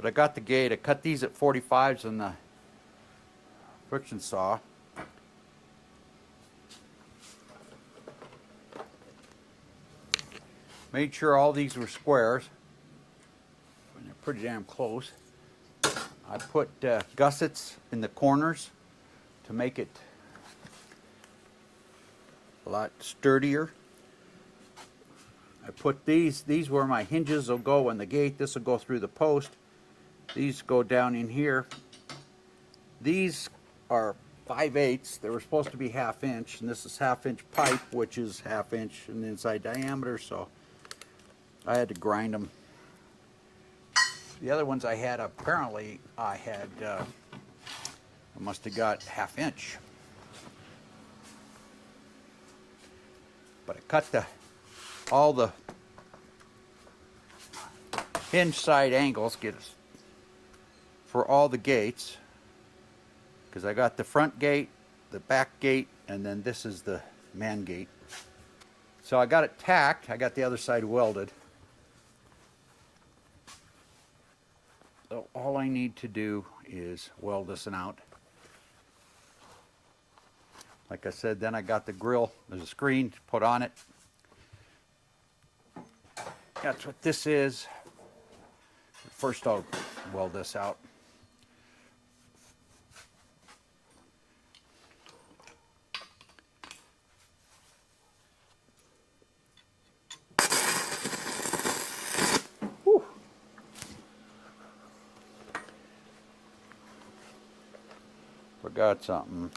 But I got the gate. I cut these at 45s in the friction saw. Made sure all these were squares. And they're pretty damn close. I put gussets in the corners to make it a lot sturdier. I put these where my hinges will go in the gate. This will go through the post. These go down in here. These are 5/8. They were supposed to be 1/2 inch, and this is 1/2 inch pipe, which is 1/2 inch in the inside diameter, so I had to grind them. The other ones I had, apparently I must have got 1/2 inch. But I cut all the hinge side angles for all the gates, because I got the front gate, the back gate, and then this is the man gate. So I got it tacked. I got the other side welded. So all I need to do is weld this one out. Like I said, then I got the grill. There's a screen to put on it. That's what this is. First I'll weld this out. Whew. Forgot something.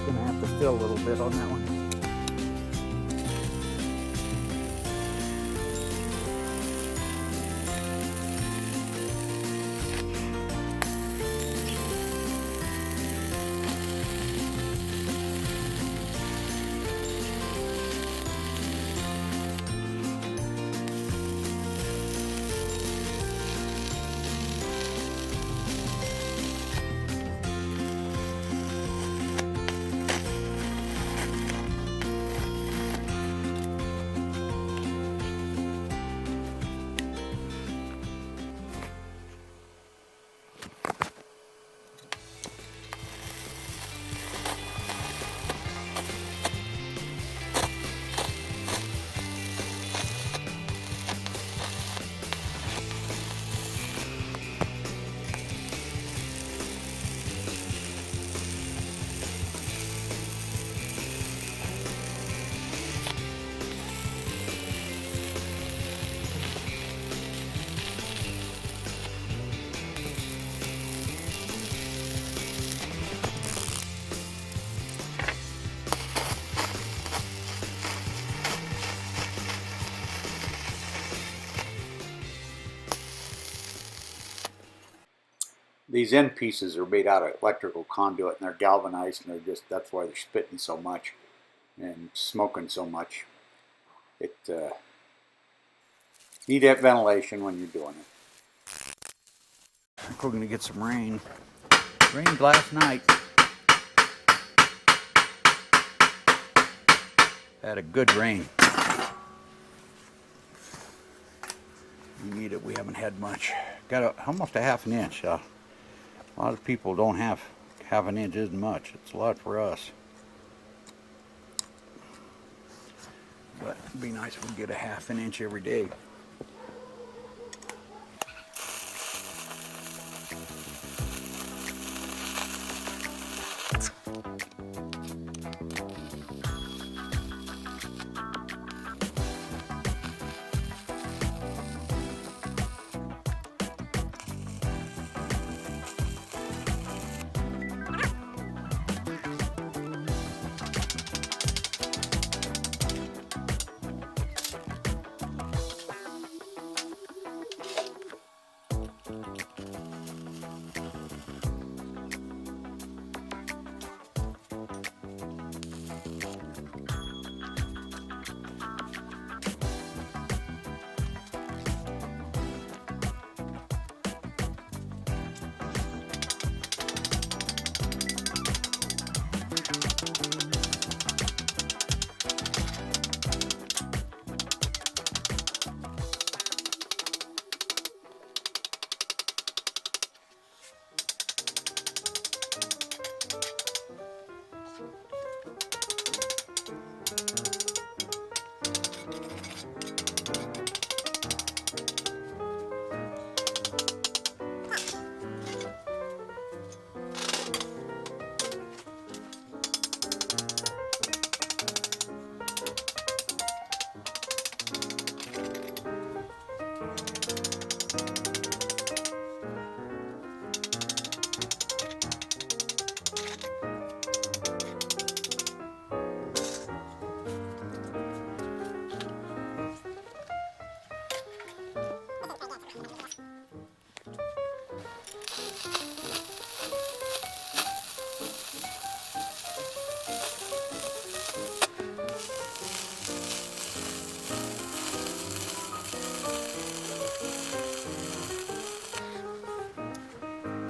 Gonna have to fill a little bit on that one. These end pieces are made out of electrical conduit, and they're galvanized, and that's why they're spitting so much and smoking so much. It need that ventilation when you're doing it. I think we're going to get some rain. Rained last night. Had a good rain. We need it. We haven't had much. Got almost a 1/2 inch. A lot of people don't have 1/2 inch. Isn't much. It's a lot for us. But it'd be nice if we could get a 1/2 inch every day.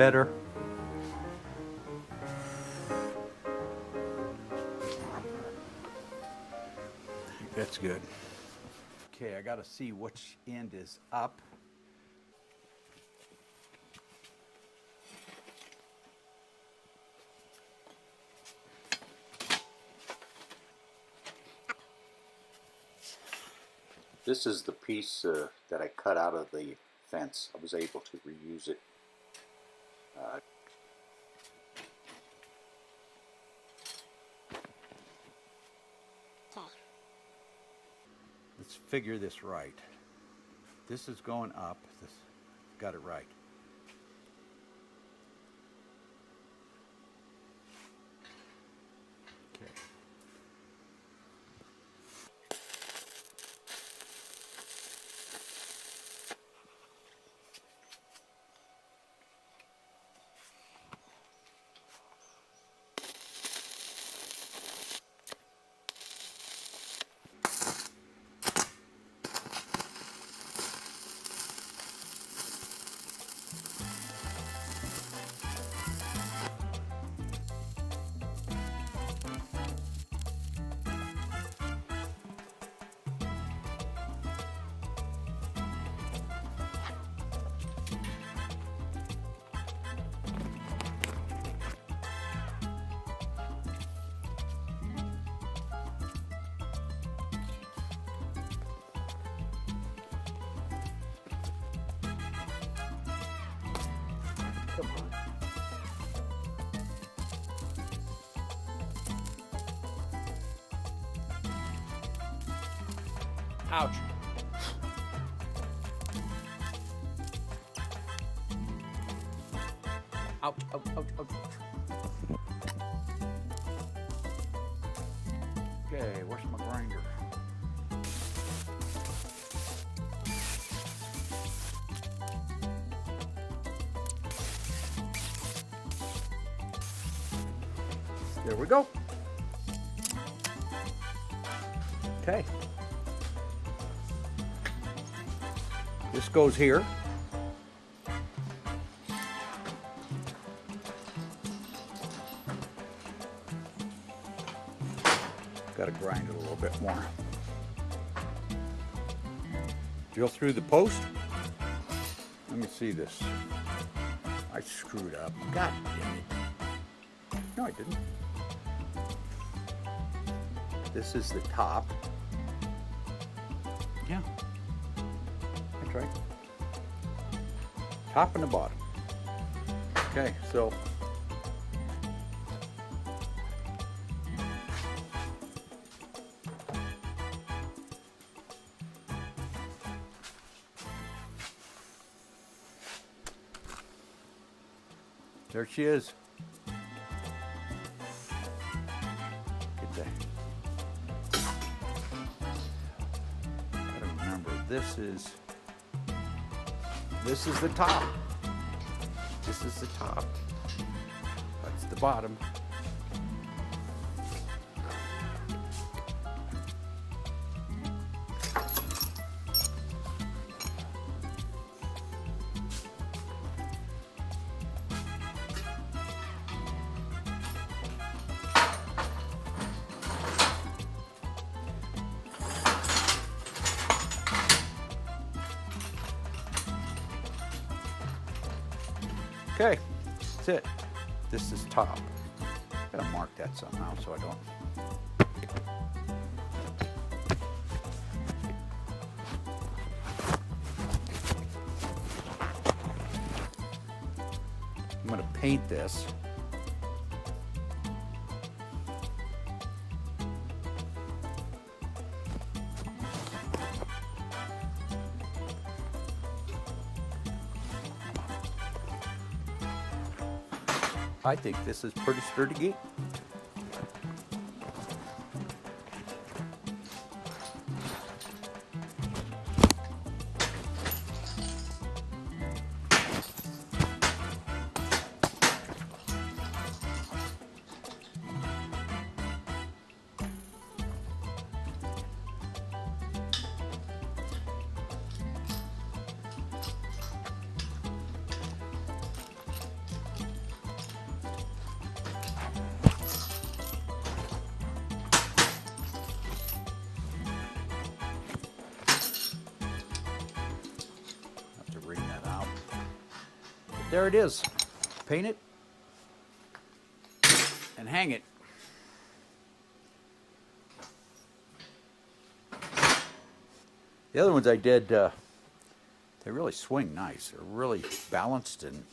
better. That's good. Okay, I gotta see which end is up. This is the piece that I cut out of the fence. I was able to reuse it. Let's figure this right. This is going up. This got it right. Okay. Come on. Ouch. Ouch, ouch, ouch, ouch. Okay, where's my grinder? There we go. Okay. This goes here. Got to grind it a little bit more. Drill through the post. Let me see this. I screwed up. God damn it. No, I didn't. This is the top. Yeah, that's right. Top and the bottom. Okay, so there she is. Get that. Gotta remember, this is the top. This is the top. That's the bottom. Okay, that's it. This is top. Gotta mark that somehow so I don't. I'm gonna paint this. I think this is pretty sturdy gate. there it is. Paint it and hang it. The other ones I did, they really swing nice. They're really balanced. And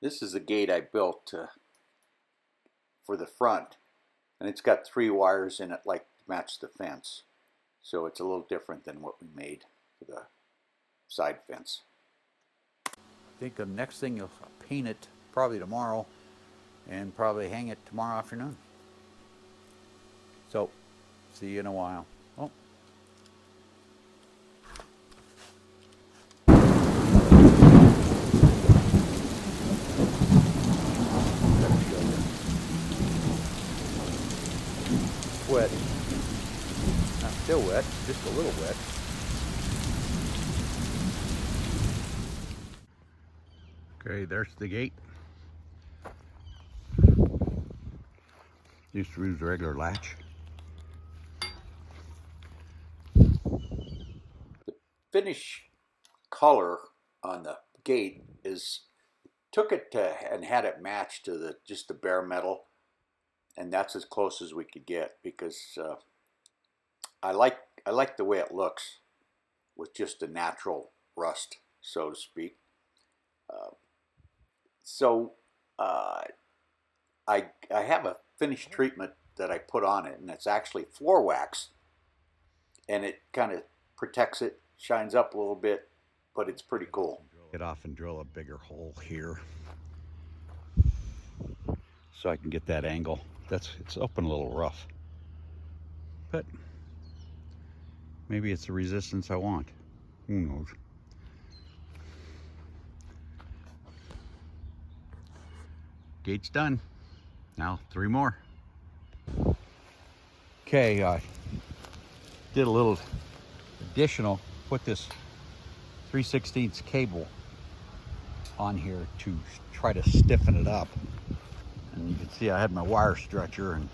this is the gate I built for the front, and it's got 3 wires in it like to match the fence. So it's a little different than what we made for the side fence. I think the next thing you'll paint it probably tomorrow and probably hang it tomorrow afternoon. So, see you in a while. Oh. Wet. Not still wet, just a little wet. Okay, there's the gate. Used to use a regular latch. The finish color on the gate is, took it to and had it matched to just the bare metal, and that's as close as we could get, because I like the way it looks with just a natural rust, so to speak. I have a finish treatment that I put on it, and it's actually floor wax, and it kind of protects it, shines up a little bit, but it's pretty cool. Get off and drill a bigger hole here so I can get that angle. It's open a little rough, but maybe it's the resistance I want. Who knows? Gate's done. Now 3 more. Okay, I did a little additional, put this 3/16 cable on here to try to stiffen it up. And you can see I had my wire stretcher, and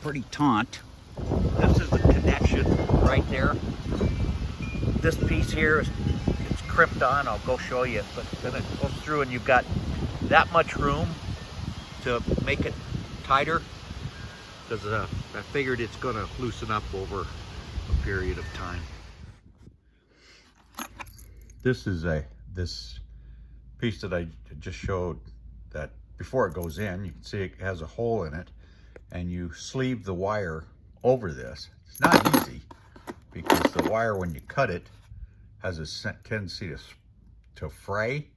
pretty taut. This is the connection right there. This piece here is crimped on. I'll go show you, but then it goes through and you've got that much room to make it tighter, because I figured it's going to loosen up over a period of time. This is this piece that I just showed, that before it goes in, you can see it has a hole in it, and you sleeve the wire over this. It's not easy, because the wire, when you cut it, has a tendency to fray,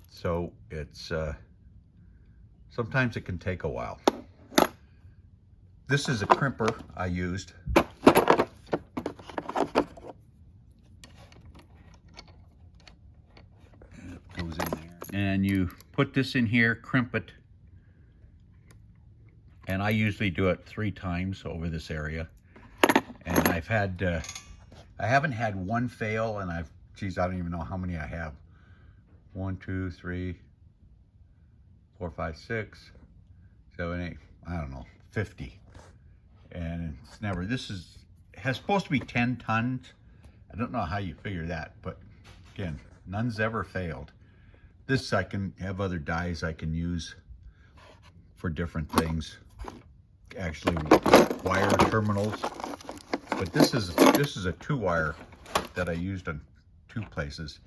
so it's sometimes it can take a while. This is a crimper I used. It goes in there, and you put this in here, crimp it, and I usually do it 3 times over this area. And I haven't had one fail, and I don't even know how many I have. 1, 2, 3, 4, 5, 6, 7, 8, I don't know, 50. And it's never, has supposed to be 10 tons. I don't know how you figure that, but again, none's ever failed. This, I can have other dies I can use for different things. Actually, wire terminals. But this is a 2-wire that I used on 2 places.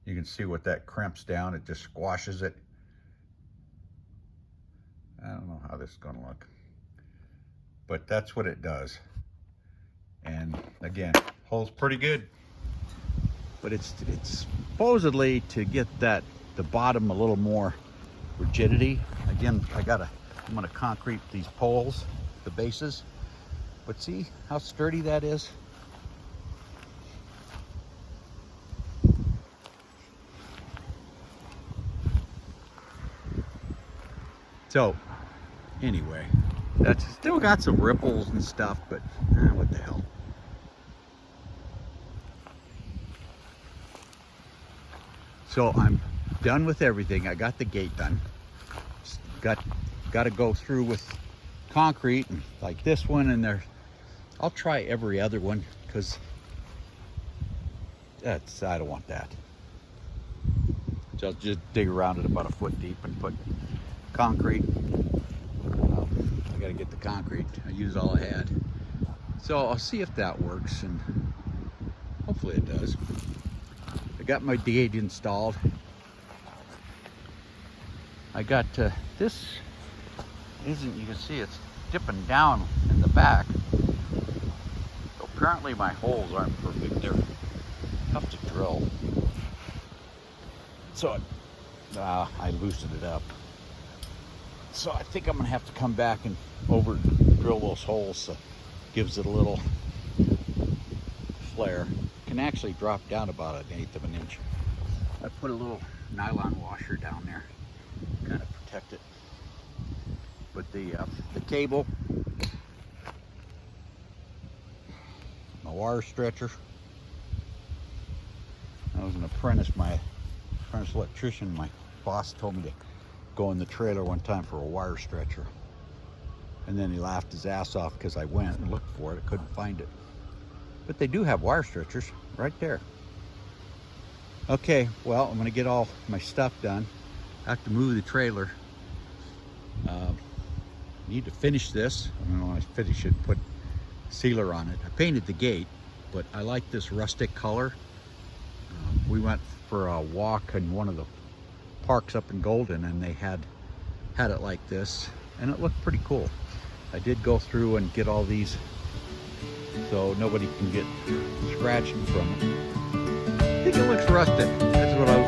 You can see what that crimps down. It just squashes it. I don't know how this is going to look, but that's what it does. And again, holds pretty good. But it's supposedly to get the bottom a little more rigidity. Again, I'm going to concrete these poles, the bases. But see how sturdy that is? So, anyway, that's still got some ripples and stuff, but what the hell. So I'm done with everything. I got the gate done. Got to go through with concrete, and like this one, and there's I'll try every other one because I don't want that. So I'll just dig around it about a foot deep and put concrete. I gotta get the concrete. I used all I had. So I'll see if that works, and hopefully it does. I got my gate installed. I got this isn't, you can see it's dipping down in the back. So apparently my holes aren't perfect. They're tough to drill. So I loosened it up. So I think I'm gonna have to come back and over drill those holes so it gives it a little flare. Can actually drop down about 1/8 of an inch. I put a little nylon washer down there, kind of protect it. But the cable, my wire stretcher. I was an apprentice electrician. My boss told me to go in the trailer one time for a wire stretcher, and then he laughed his ass off because I went and looked for it. I couldn't find it, but they do have wire stretchers right there. Okay, well, I'm gonna get all my stuff done. I have to move the trailer. Need to finish this. I'm gonna finish it, put sealer on it. I painted the gate, but I like this rustic color. We went for a walk in one of the parks up in Golden, and they had it like this, and it looked pretty cool. I did go through and get all these so nobody can get scratched from it. I think it looks rustic. That's what I